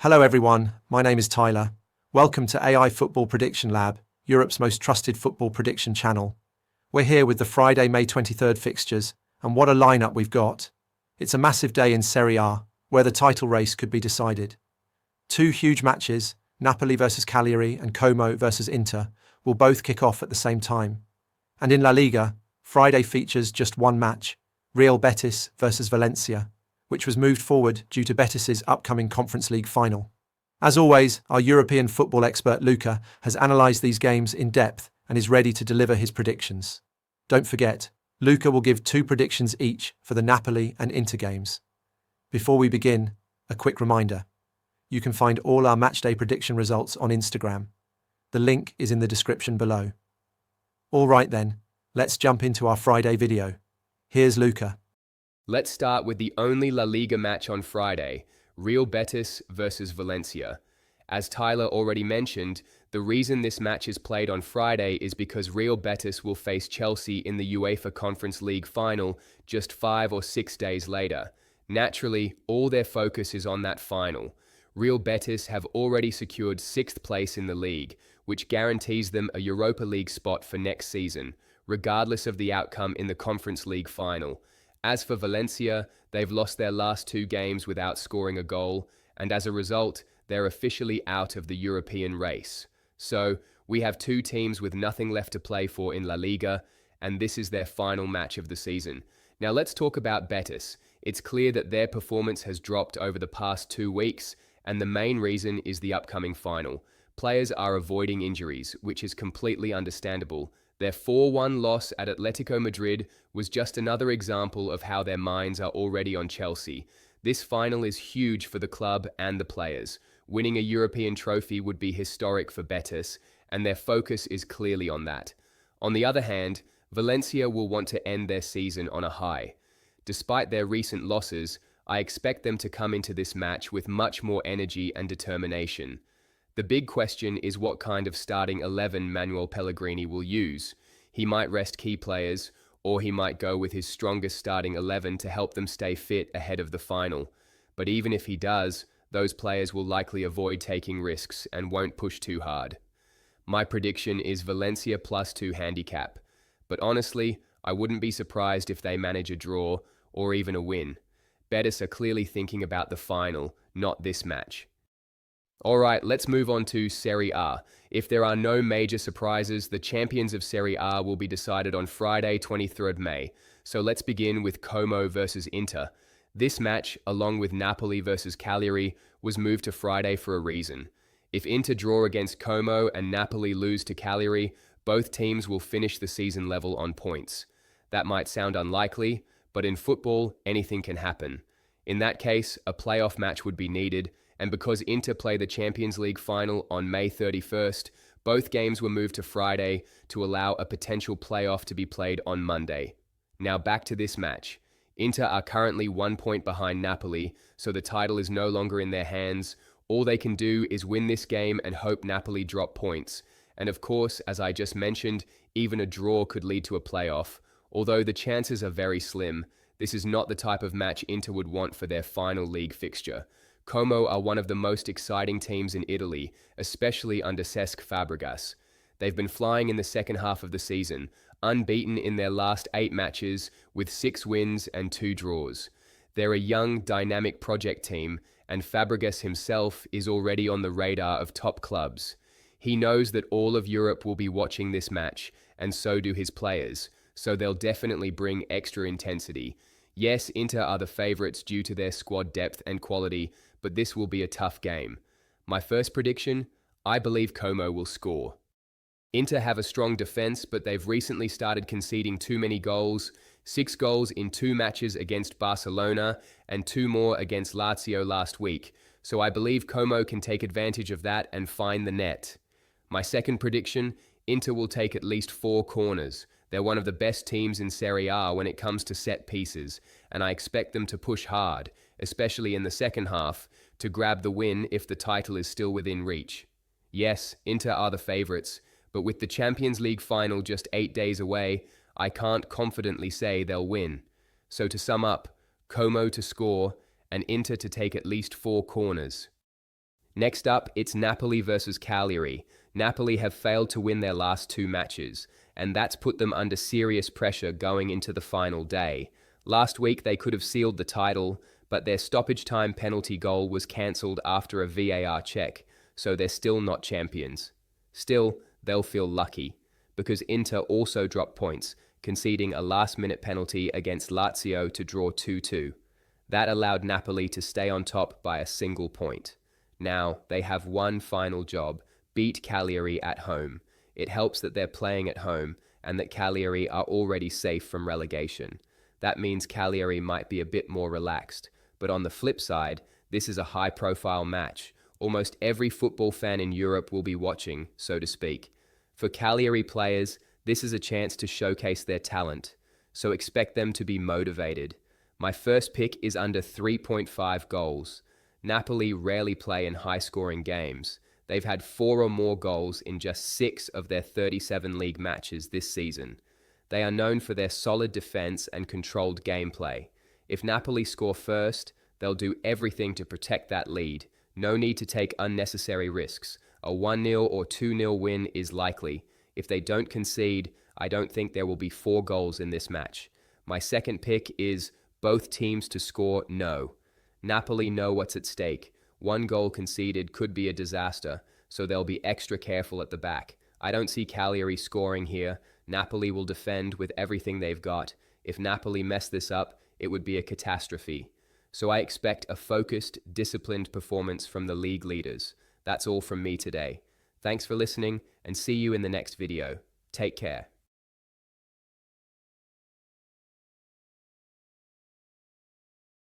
Hello everyone, my name is Tyler. Welcome to AI Football Prediction Lab, Europe's most trusted football prediction channel. We're here with the Friday, May 23rd fixtures, and what a lineup we've got. It's a massive day in Serie A, where the title race could be decided. Two huge matches, Napoli versus Cagliari and Como versus Inter, will both kick off at the same time. And in La Liga, Friday features just one match, Real Betis versus Valencia, which was moved forward due to Betis's upcoming Conference League final. As always, our European football expert Luca has analysed these games in depth and is ready to deliver his predictions. Don't forget, Luca will give two predictions each for the Napoli and Inter games. Before we begin, a quick reminder. You can find all our matchday prediction results on Instagram. The link is in the description below. All right then, let's jump into our Friday video. Here's Luca. Let's start with the only La Liga match on Friday, Real Betis versus Valencia. As Tyler already mentioned, the reason this match is played on Friday is because Real Betis will face Chelsea in the UEFA Conference League final just 5 or 6 days later. Naturally, all their focus is on that final. Real Betis have already secured 6th place in the league, which guarantees them a Europa League spot for next season, regardless of the outcome in the Conference League final. As for Valencia, they've lost their last 2 games without scoring a goal, and as a result, they're officially out of the European race. So, we have 2 teams with nothing left to play for in La Liga, and this is their final match of the season. Now let's talk about Betis. It's clear that their performance has dropped over the past 2 weeks, and the main reason is the upcoming final. Players are avoiding injuries, which is completely understandable. Their 4-1 loss at Atletico Madrid was just another example of how their minds are already on Chelsea. This final is huge for the club and the players. Winning a European trophy would be historic for Betis, and their focus is clearly on that. On the other hand, Valencia will want to end their season on a high. Despite their recent losses, I expect them to come into this match with much more energy and determination. The big question is what kind of starting 11 Manuel Pellegrini will use. He might rest key players, or he might go with his strongest starting 11 to help them stay fit ahead of the final. But even if he does, those players will likely avoid taking risks and won't push too hard. My prediction is Valencia +2 handicap, but honestly, I wouldn't be surprised if they manage a draw or even a win. Betis are clearly thinking about the final, not this match. Alright, let's move on to Serie A. If there are no major surprises, the champions of Serie A will be decided on Friday, 23rd May. So let's begin with Como versus Inter. This match, along with Napoli versus Cagliari, was moved to Friday for a reason. If Inter draw against Como and Napoli lose to Cagliari, both teams will finish the season level on points. That might sound unlikely, but in football, anything can happen. In that case, a playoff match would be needed, and because Inter play the Champions League final on May 31st, both games were moved to Friday to allow a potential playoff to be played on Monday. Now back to this match. Inter are currently 1 point behind Napoli, so the title is no longer in their hands. All they can do is win this game and hope Napoli drop points. And of course, as I just mentioned, even a draw could lead to a playoff. Although the chances are very slim, this is not the type of match Inter would want for their final league fixture. Como are one of the most exciting teams in Italy, especially under Cesc Fabregas. They've been flying in the second half of the season, unbeaten in their last 8 matches with 6 wins and 2 draws. They're a young, dynamic project team, and Fabregas himself is already on the radar of top clubs. He knows that all of Europe will be watching this match, and so do his players, so they'll definitely bring extra intensity. Yes, Inter are the favourites due to their squad depth and quality, but this will be a tough game. My first prediction, I believe Como will score. Inter have a strong defence, but they've recently started conceding too many goals, 6 goals in 2 matches against Barcelona and 2 more against Lazio last week, so I believe Como can take advantage of that and find the net. My second prediction, Inter will take at least 4 corners. They're one of the best teams in Serie A when it comes to set pieces, and I expect them to push hard, especially in the second half, to grab the win if the title is still within reach. Yes, Inter are the favourites, but with the Champions League final just 8 days away, I can't confidently say they'll win. So to sum up, Como to score and Inter to take at least 4 corners. Next up, it's Napoli versus Cagliari. Napoli have failed to win their last two matches, and that's put them under serious pressure going into the final day. Last week they could have sealed the title, but their stoppage time penalty goal was cancelled after a VAR check, so they're still not champions. Still, they'll feel lucky, because Inter also dropped points, conceding a last-minute penalty against Lazio to draw 2-2. That allowed Napoli to stay on top by a single point. Now, they have one final job: beat Cagliari at home. It helps that they're playing at home and that Cagliari are already safe from relegation. That means Cagliari might be a bit more relaxed. But on the flip side, this is a high-profile match. Almost every football fan in Europe will be watching, so to speak. For Cagliari players, this is a chance to showcase their talent, so expect them to be motivated. My first pick is under 3.5 goals. Napoli rarely play in high-scoring games. They've had 4 or more goals in just 6 of their 37 league matches this season. They are known for their solid defense and controlled gameplay. If Napoli score first, they'll do everything to protect that lead. No need to take unnecessary risks. A 1-0 or 2-0 win is likely. If they don't concede, I don't think there will be 4 goals in this match. My second pick is both teams to score no. Napoli know what's at stake. 1 goal conceded could be a disaster, so they'll be extra careful at the back. I don't see Cagliari scoring here. Napoli will defend with everything they've got. If Napoli mess this up, it would be a catastrophe. So I expect a focused, disciplined performance from the league leaders. That's all from me today. Thanks for listening, and see you in the next video. Take care.